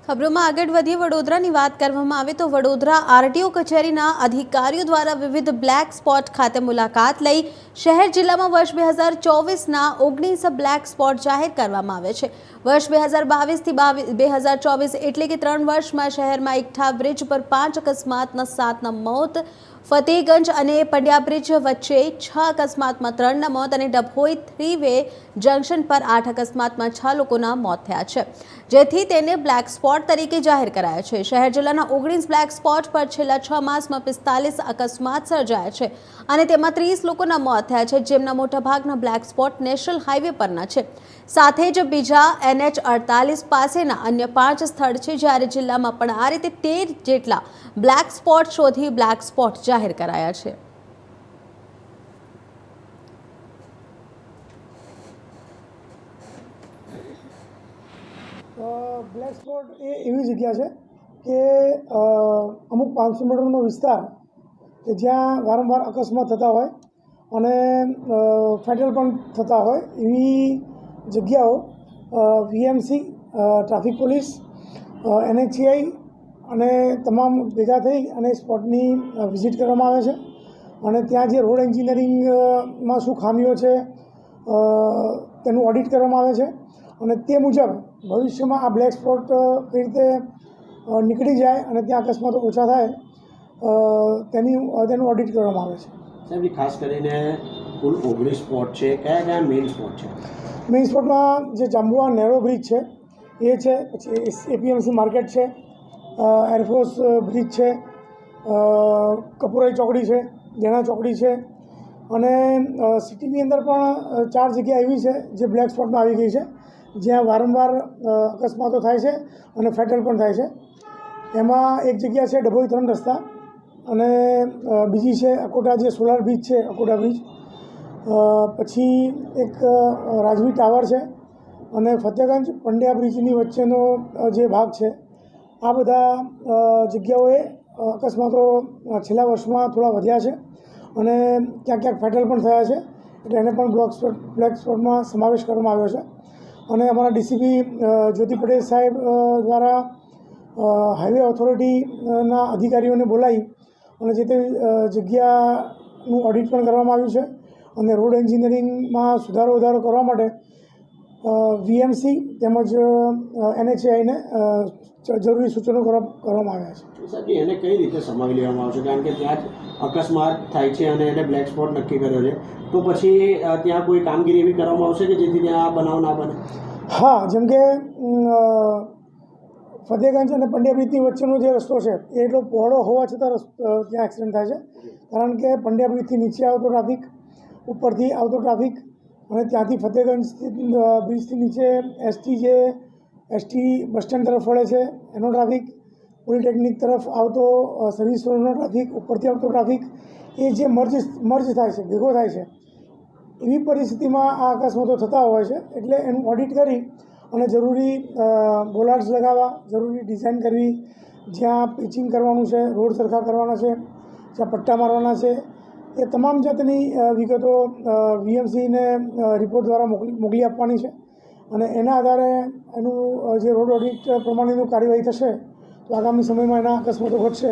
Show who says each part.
Speaker 1: ખબરોમાં આગળ વધીએ વડોદરાની વાત કરવામાં આવે તો વડોદરા આરટીઓ કચેરીના અધિકારીઓ દ્વારા વિવિધ બ્લેક સ્પોટ ખાતે મુલાકાત લઈ શહેર જિલ્લામાં વર્ષ 2024ના 19 બ્લેક સ્પોટ જાહેર કરવામાં આવે છે। વર્ષ 2022થી 2024 એટલે કે 3 વર્ષમાં શહેરમાં એકઠા બ્રિજ પર 5 અકસ્માતના 7ના મોત, ફતેહગંજ અને પંડ્યા બ્રિજ વચ્ચે 6 અકસ્માતમાં 3ના મોત અને ડભોઈ 3 વે જંકશન પર 8 અકસ્માતમાં 6 લોકોના મોત થયા છે, જેથી તેને બ્લેક સ્પોટ તરીકે જાહેર કરાયા છે। શહેર જિલ્લાના 19 બ્લેક સ્પોટ પર છેલ્લા 6 માસમાં 45 અકસ્માત સર્જાયા છે અને તેમાં 30 લોકોના મોત થયા છે, જેમના મોટાભાગના બ્લેક સ્પોટ નેશનલ હાઈવે પરના છે। સાથે જ બીજા NH48 પાસેના અન્ય 5 સ્થળ છે, જ્યારે જિલ્લામાં પણ આ રીતે 13 જેટલા બ્લેક સ્પોટ શોધી બ્લેક સ્પોટ જાહેર કરાયા છે।
Speaker 2: બ્લેક સ્પોટ એ એવી જગ્યા છે કે અમુક 500 મીટરનો વિસ્તાર કે જ્યાં વારંવાર અકસ્માત થતા હોય અને ફેટલ પણ થતા હોય એવી જગ્યાઓ VMC, ટ્રાફિક પોલીસ, NHAI અને તમામ ભેગા થઈ અને સ્પોટની વિઝિટ કરવામાં આવે છે અને ત્યાં જે રોડ એન્જિનિયરિંગમાં શું ખામીઓ છે તેનું ઓડિટ કરવામાં આવે છે અને તે મુજબ ભવિષ્યમાં આ બ્લેક સ્પોટ કઈ રીતે નીકળી જાય અને ત્યાં અકસ્માતો ઓછા થાય તેનું ઓડિટ કરવામાં આવે છે।
Speaker 3: સાહેબ, ખાસ કરીને કુલ 19 સ્પોટ છે, કયા કયા મેઇન સ્પોટ છે?
Speaker 2: મેઇન સ્પોટમાં જે જાંબુઆ નેરો બ્રિજ છે એ છે, પછી APMC માર્કેટ છે, એરફોર્સ બ્રિજ છે, કપુરાઈ ચોકડી છે, જેણા ચોકડી છે અને સિટીની અંદર પણ 4 જગ્યા એવી છે જે બ્લેક સ્પોટમાં આવી ગઈ છે, જ્યાં વારંવાર અકસ્માતો થાય છે અને ફેટલ પણ થાય છે। એમાં એક જગ્યા છે ડભોઈ 3 રસ્તા અને બીજી છે અકોટા જે સોલાર બ્રિજ છે, અકોટા બ્રિજ, પછી એક રાજવી ટાવર છે અને ફતેહગંજ પંડ્યા બ્રિજની વચ્ચેનો જે ભાગ છે। આ બધા જગ્યાઓએ અકસ્માતો છેલ્લા વર્ષમાં થોડા વધ્યા છે અને ક્યાંક ક્યાંક ફેટલ પણ થયા છે, એટલે એને પણ બ્લેક સ્પોટમાં સમાવેશ કરવામાં આવ્યો છે અને અમારા DCP જ્યોતિ પટેલ સાહેબ દ્વારા હાઈવે ઓથોરિટીના અધિકારીઓને બોલાવી અને જે તે જગ્યાનું ઓડિટ પણ કરવામાં આવ્યું છે અને રોડ એન્જિનિયરિંગમાં સુધારો વધારો કરવા માટે VMC તેમજ NHAIને જરૂરી સૂચનો કરવામાં આવ્યા છે।
Speaker 3: સાહેબ, એને કઈ રીતે સમાવી લેવામાં આવશે? કારણ કે ત્યાં જ અકસ્માત થાય છે અને એને બ્લેક સ્પોટ નક્કી કર્યો છે, તો પછી ત્યાં કોઈ કામગીરી એવી કરવામાં આવશે કે જેથી ત્યાં બનાવ ના બને?
Speaker 2: હા, જેમ કે ફતેહગંજ અને પંડ્યા બ્રિજની વચ્ચેનો જે રસ્તો છે એ એટલો પહોળો હોવા છતાં ત્યાં એક્સિડન્ટ થાય છે, કારણ કે પંડ્યા બ્રિજથી નીચે આવતો ટ્રાફિક, ઉપરથી આવતો ટ્રાફિક અને ત્યાંથી ફતેહગંજ બ્રિજથી નીચે ST બસ સ્ટેન્ડ તરફ વળે છે એનો ટ્રાફિક, પોલિટેકનિક તરફ આવતો સર્વિસ રોડનો ટ્રાફિક, ઉપરથી આવતો ટ્રાફિક, એ જે મર્જ થાય છે, ભેગો થાય છે, એવી પરિસ્થિતિમાં આ અકસ્માતો થતા હોય છે। એટલે એનું ઓડિટ કરી અને જરૂરી બોલાર્ડ્સ લગાવવા, જરૂરી ડિઝાઇન કરવી, જ્યાં પિચિંગ કરવાનું છે, રોડ સરખા કરવાના છે, જ્યાં પટ્ટા મારવાના છે, એ તમામ જાતની વિગતો VMCને રિપોર્ટ દ્વારા મોકલી આપવાની છે અને એના આધારે એનું જે રોડ ઓડિટ પ્રમાણેનું કાર્યવાહી થશે તો આગામી સમયમાં એના અકસ્માતો ઘટશે